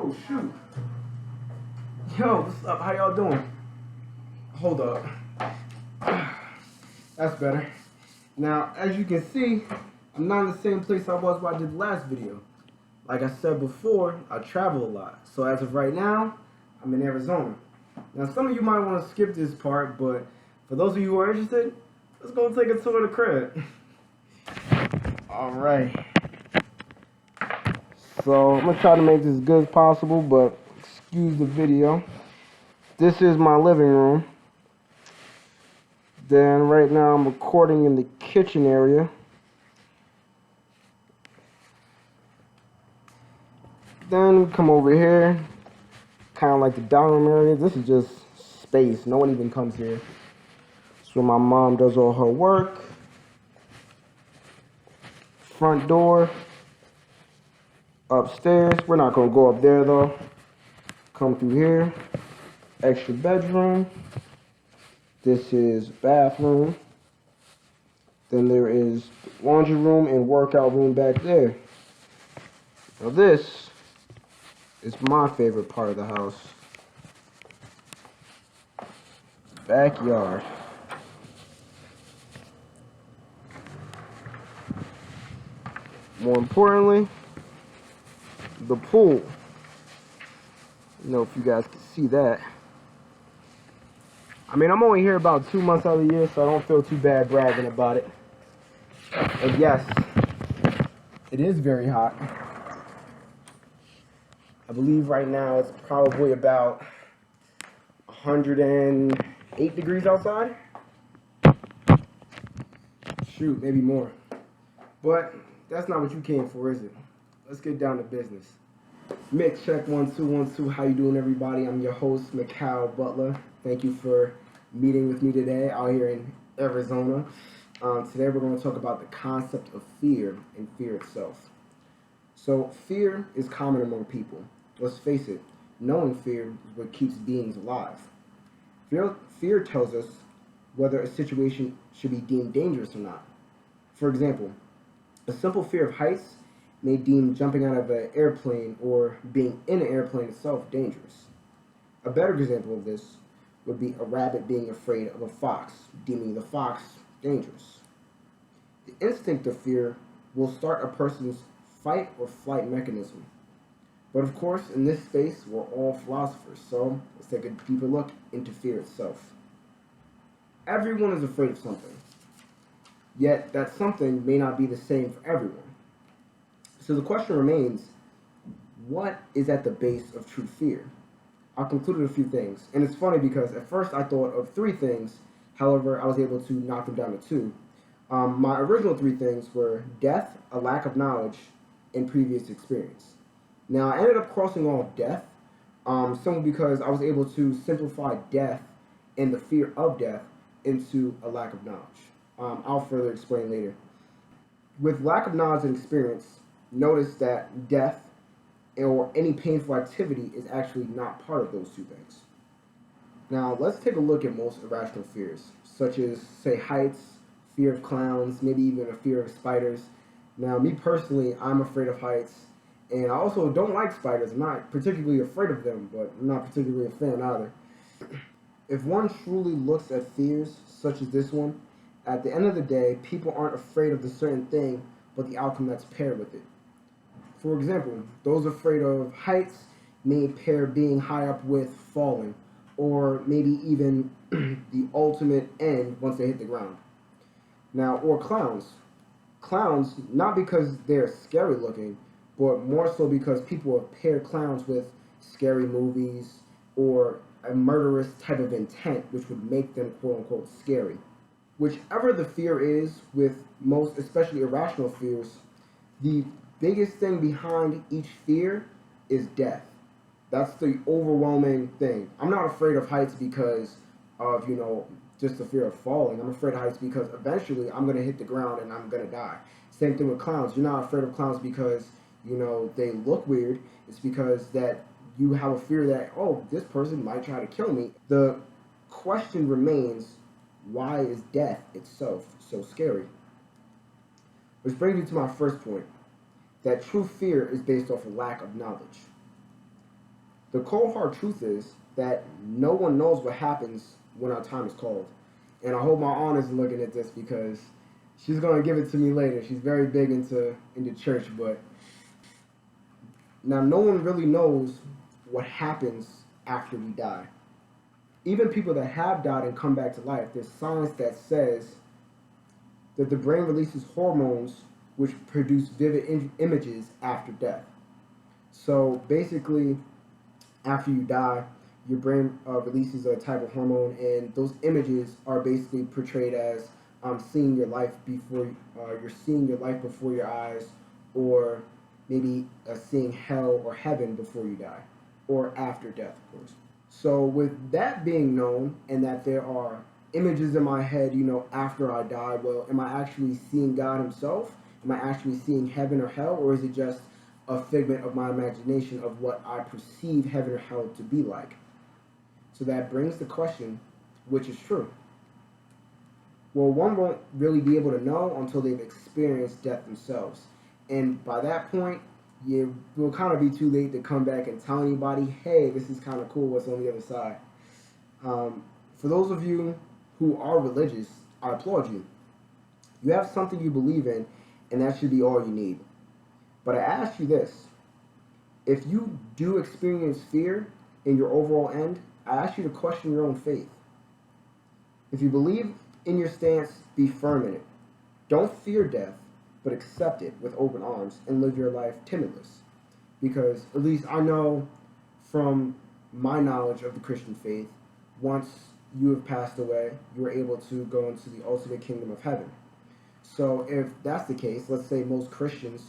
Oh, shoot. Yo, what's up? How y'all doing? Hold up. That's better. Now, as you can see, I'm not in the same place I was when I did the last video. Like I said before, I travel a lot. So as of right now, I'm in Arizona. Now, some of you might want to skip this part, but for those of you who are interested, let's go take a tour of the crib. Alright. So, I'm going to try to make this as good as possible, but excuse the video. This is my living room. Then right now I'm recording in the kitchen area. Then come over here, kind of like the dining room area. This is just space. No one even comes here. It's where my mom does all her work. Front door. Upstairs. We're not going to go up there though. Come through here. Extra bedroom. This is bathroom. Then there is laundry room and workout room back there. Now this is my favorite part of the house. Backyard. More importantly, the pool. I don't know if you guys can see that. I mean, I'm only here about 2 months out of the year, so I don't feel too bad bragging about it. And yes, it is very hot. I believe right now it's probably about 108 degrees outside. Shoot, maybe more. But that's not what you came for, is it? Let's get down to business. Mic check 1 2 1 2. How you doing, everybody? I'm your host, Mikal Butler. Thank you for meeting with me today out here in Arizona. Today we're going to talk about the concept of fear and fear itself. So fear is common among people. Let's face it, knowing fear is what keeps beings alive. Fear tells us whether a situation should be deemed dangerous or not. For example, a simple fear of heights may deem jumping out of an airplane or being in an airplane itself dangerous. A better example of this would be a rabbit being afraid of a fox, deeming the fox dangerous. The instinct of fear will start a person's fight or flight mechanism. But of course, in this space, we're all philosophers, so let's take a deeper look into fear itself. Everyone is afraid of something, yet that something may not be the same for everyone. So the question remains, what is at the base of true fear? I concluded a few things, and it's funny because at first I thought of 3 things, however I was able to knock them down to 2. My original 3 things were death, a lack of knowledge, and previous experience. Now I ended up crossing off death, simply because I was able to simplify death and the fear of death into a lack of knowledge. I'll further explain later. With lack of knowledge and experience, notice that death or any painful activity is actually not part of those 2 things. Now, let's take a look at most irrational fears, such as, say, heights, fear of clowns, maybe even a fear of spiders. Now, me personally, I'm afraid of heights, and I also don't like spiders. I'm not particularly afraid of them, but I'm not particularly a fan either. If one truly looks at fears, such as this one, at the end of the day, people aren't afraid of the certain thing, but the outcome that's paired with it. For example, those afraid of heights may pair being high up with falling, or maybe even the ultimate end once they hit the ground. Now, or clowns. Clowns, not because they're scary looking, but more so because people have paired clowns with scary movies or a murderous type of intent, which would make them quote-unquote scary. Whichever the fear is, with most, especially irrational fears, the biggest thing behind each fear is death. That's the overwhelming thing. I'm not afraid of heights because of, just the fear of falling. I'm afraid of heights because eventually I'm going to hit the ground and I'm going to die. Same thing with clowns. You're not afraid of clowns because, they look weird. It's because that you have a fear that, oh, this person might try to kill me. The question remains, why is death itself so scary? Which brings me to my first point, that true fear is based off a lack of knowledge. The cold hard truth is that no one knows what happens when our time is called. And I hope my aunt is looking at this because she's going to give it to me later. She's very big into church, but now no one really knows what happens after we die. Even people that have died and come back to life, there's science that says that the brain releases hormones which produce vivid images after death. So basically, after you die, your brain releases a type of hormone, and those images are basically portrayed as seeing your life before you're seeing your life before your eyes, or maybe seeing hell or heaven before you die, or after death, of course. So with that being known, and that there are images in my head, after I die, well, am I actually seeing God Himself? Am I actually seeing heaven or hell, or is it just a figment of my imagination of what I perceive heaven or hell to be like? So that brings the question, which is true? Well, one won't really be able to know until they've experienced death themselves. And by that point, it will kind of be too late to come back and tell anybody, hey, this is kind of cool, what's on the other side. For those of you who are religious, I applaud you. You have something you believe in, and that should be all you need. But I ask you this. If you do experience fear in your overall end, I ask you to question your own faith. If you believe in your stance, be firm in it. Don't fear death, but accept it with open arms and live your life timidless. Because at least I know from my knowledge of the Christian faith, once you have passed away, you are able to go into the ultimate kingdom of heaven. So if that's the case, let's say most Christians,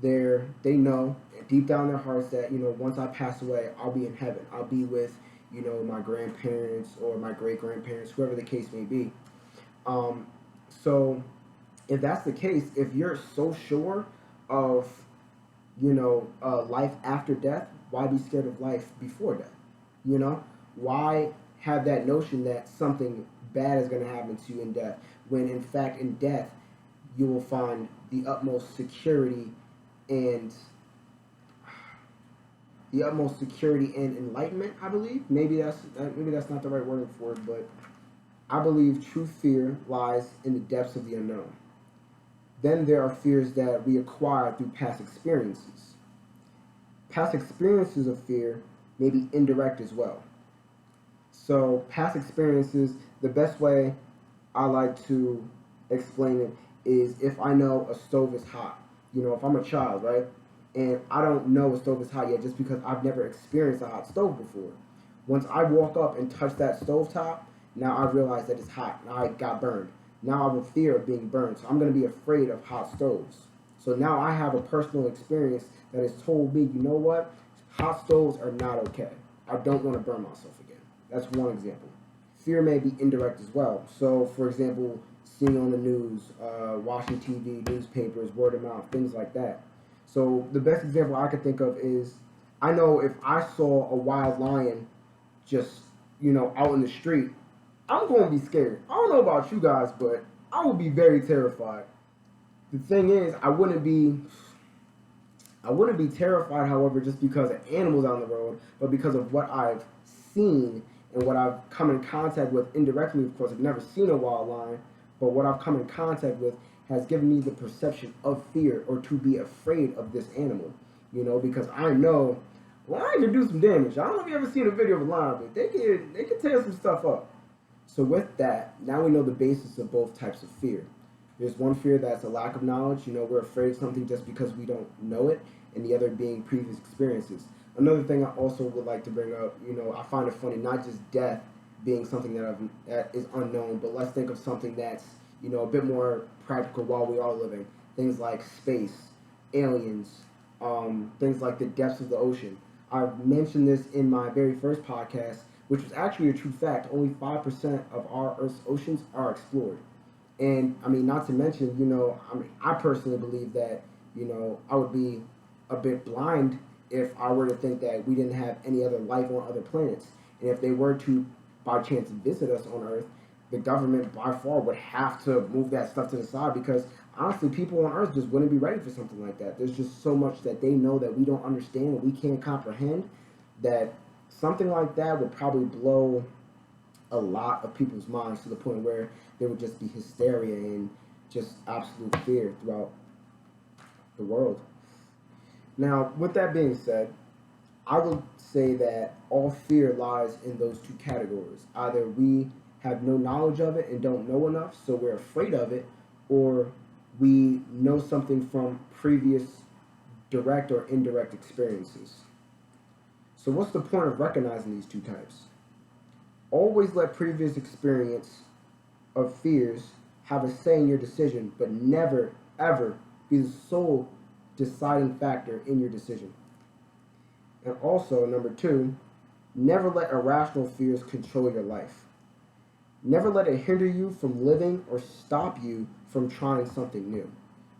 they know deep down in their hearts that, once I pass away, I'll be in heaven. I'll be with, my grandparents or my great-grandparents, whoever the case may be. So if that's the case, if you're so sure of, life after death, why be scared of life before death? Why have that notion that something bad is going to happen to you in death, when in fact in death you will find the utmost security and enlightenment, I believe. Maybe that's not the right word for it, but I believe true fear lies in the depths of the unknown. Then there are fears that we acquire through past experiences. Past experiences of fear may be indirect as well. So past experiences, the best way I like to explain it is if I know a stove is hot. If I'm a child, right? And I don't know a stove is hot yet just because I've never experienced a hot stove before. Once I walk up and touch that stove top, now I realize that it's hot. Now I got burned. Now I have a fear of being burned. So I'm going to be afraid of hot stoves. So now I have a personal experience that has told me, you know what? Hot stoves are not okay. I don't want to burn myself again. That's one example. Fear may be indirect as well. So, for example, seeing on the news, watching TV, newspapers, word of mouth, things like that. So the best example I could think of is, I know if I saw a wild lion just, out in the street, I'm going to be scared. I don't know about you guys, but I would be very terrified. The thing is, I wouldn't be terrified, however, just because of animals on the road, but because of what I've seen and what I've come in contact with indirectly. Of course, I've never seen a wild lion, but what I've come in contact with has given me the perception of fear or to be afraid of this animal, because I know lions can do some damage. I don't know if you ever seen a video of a lion, but they can tear some stuff up. So with that, now we know the basis of both types of fear. There's one fear that's a lack of knowledge. We're afraid of something just because we don't know it, and the other being previous experiences. Another thing I also would like to bring up, I find it funny, not just death being something that is unknown, but let's think of something that's, a bit more practical while we are living. Things like space, aliens, things like the depths of the ocean. I've mentioned this in my very first podcast, which was actually a true fact. Only 5% of our Earth's oceans are explored. And, not to mention, I personally believe that, I would be a bit blind if I were to think that we didn't have any other life on other planets. And if they were to, by chance, visit us on Earth, the government by far would have to move that stuff to the side, because honestly, people on Earth just wouldn't be ready for something like that. There's just so much that they know that we don't understand and we can't comprehend, that something like that would probably blow a lot of people's minds to the point where there would just be hysteria and just absolute fear throughout the world. Now, with that being said, I would say that all fear lies in those two categories. Either we have no knowledge of it and don't know enough, so we're afraid of it, or we know something from previous direct or indirect experiences. So, what's the point of recognizing these two types? Always let previous experience of fears have a say in your decision, but never, ever be the sole deciding factor in your decision. And also, number two, never let irrational fears control your life. Never let it hinder you from living or stop you from trying something new.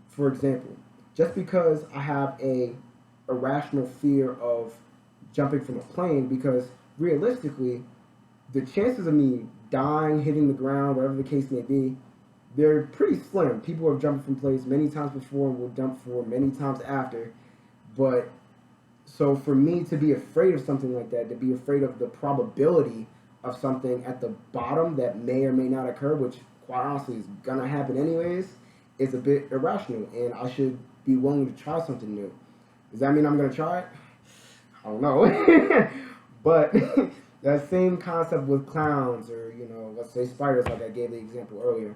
For example, just because I have a irrational fear of jumping from a plane, because realistically, the chances of me dying, hitting the ground, whatever the case may be, they're pretty slim. People have jumped from planes many times before and will jump for many times after. But so for me to be afraid of something like that, to be afraid of the probability of something at the bottom that may or may not occur, which quite honestly is gonna happen anyways, is a bit irrational, and I should be willing to try something new. Does that mean I'm gonna try it? I don't know. But that same concept with clowns, or let's say spiders, like I gave the example earlier.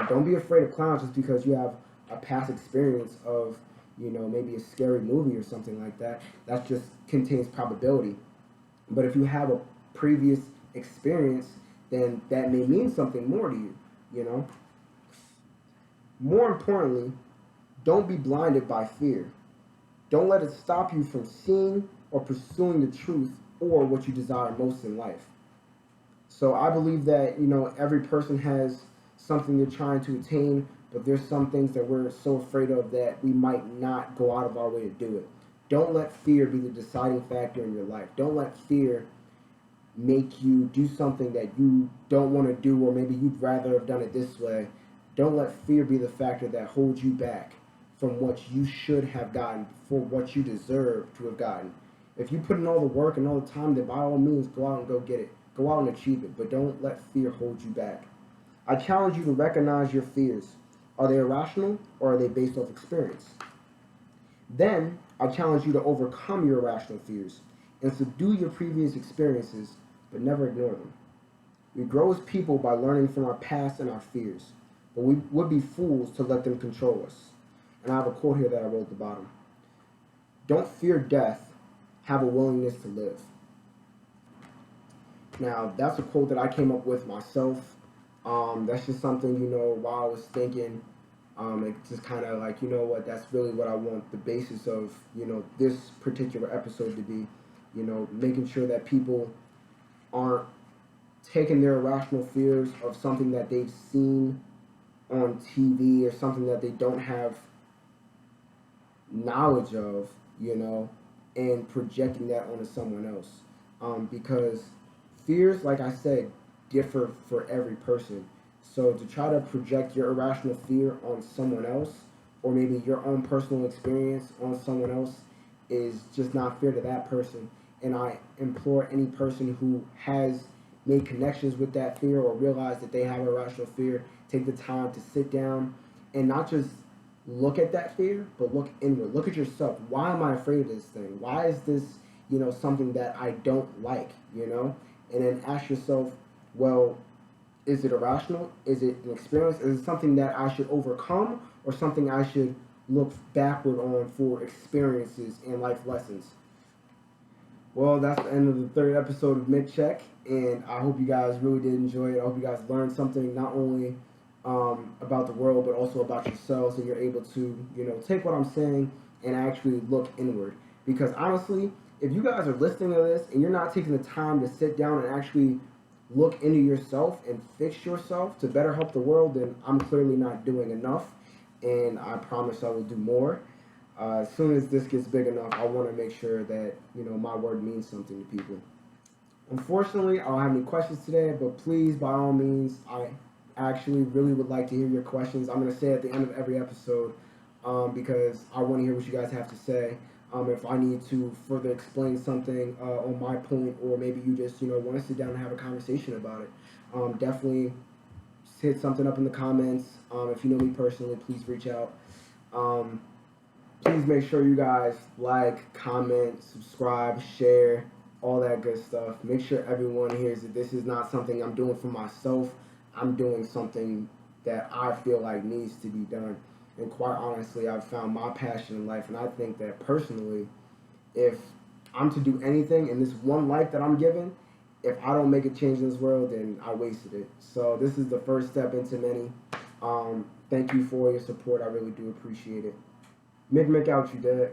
Don't be afraid of clowns just because you have a past experience of maybe a scary movie or something like that. That just contains probability. But if you have a previous experience, then that may mean something more to you. More importantly, don't be blinded by fear. Don't let it stop you from seeing or pursuing the truth or what you desire most in life. So I believe that, every person has something they're trying to attain, but there's some things that we're so afraid of that we might not go out of our way to do it. Don't let fear be the deciding factor in your life. Don't let fear make you do something that you don't want to do, or maybe you'd rather have done it this way. Don't let fear be the factor that holds you back from what you should have gotten, for what you deserve to have gotten. If you put in all the work and all the time, then by all means go out and go get it. Go out and achieve it, but don't let fear hold you back. I challenge you to recognize your fears. Are they irrational, or are they based off experience? Then, I challenge you to overcome your irrational fears and subdue your previous experiences, but never ignore them. We grow as people by learning from our past and our fears, but we would be fools to let them control us. And I have a quote here that I wrote at the bottom. Don't fear death, have a willingness to live. Now, that's a quote that I came up with myself. That's just something, while I was thinking, it just kind of like, that's really what I want the basis of, this particular episode to be, making sure that people aren't taking their irrational fears of something that they've seen on TV or something that they don't have knowledge of, and projecting that onto someone else. Because fears, like I said, differ for every person. So to try to project your irrational fear on someone else, or maybe your own personal experience on someone else, is just not fair to that person. And I implore any person who has made connections with that fear or realized that they have irrational fear, take the time to sit down and not just look at that fear, but look inward. Look at yourself. Why am I afraid of this thing? Why is this, something that I don't like, And then ask yourself, well, is it irrational? Is it an experience? Is it something that I should overcome, or something I should look backward on for experiences and life lessons? Well, that's the end of the third episode of Mid Check, and I hope you guys really did enjoy it. I hope you guys learned something, not only about the world, but also about yourselves, and you're able to, take what I'm saying and actually look inward. Because honestly, if you guys are listening to this and you're not taking the time to sit down and actually look into yourself and fix yourself to better help the world, then I'm clearly not doing enough, and I promise I will do more. As soon as this gets big enough, I want to make sure that, my word means something to people. Unfortunately, I don't have any questions today, but please, by all means, I actually really would like to hear your questions. I'm going to say at the end of every episode, because I want to hear what you guys have to say. If I need to further explain something on my point, or maybe you just want to sit down and have a conversation about it, definitely hit something up in the comments. If you know me personally, please reach out. Um, Please make sure you guys like, comment, subscribe, share, all that good stuff. Make sure everyone hears that this is not something I'm doing for myself. I'm doing something that I feel like needs to be done. And quite honestly, I've found my passion in life, and I think that personally, if I'm to do anything in this one life that I'm given, if I don't make a change in this world, then I wasted it. So this is the first step into many. Thank you for your support. I really do appreciate it. Mick out, you dead.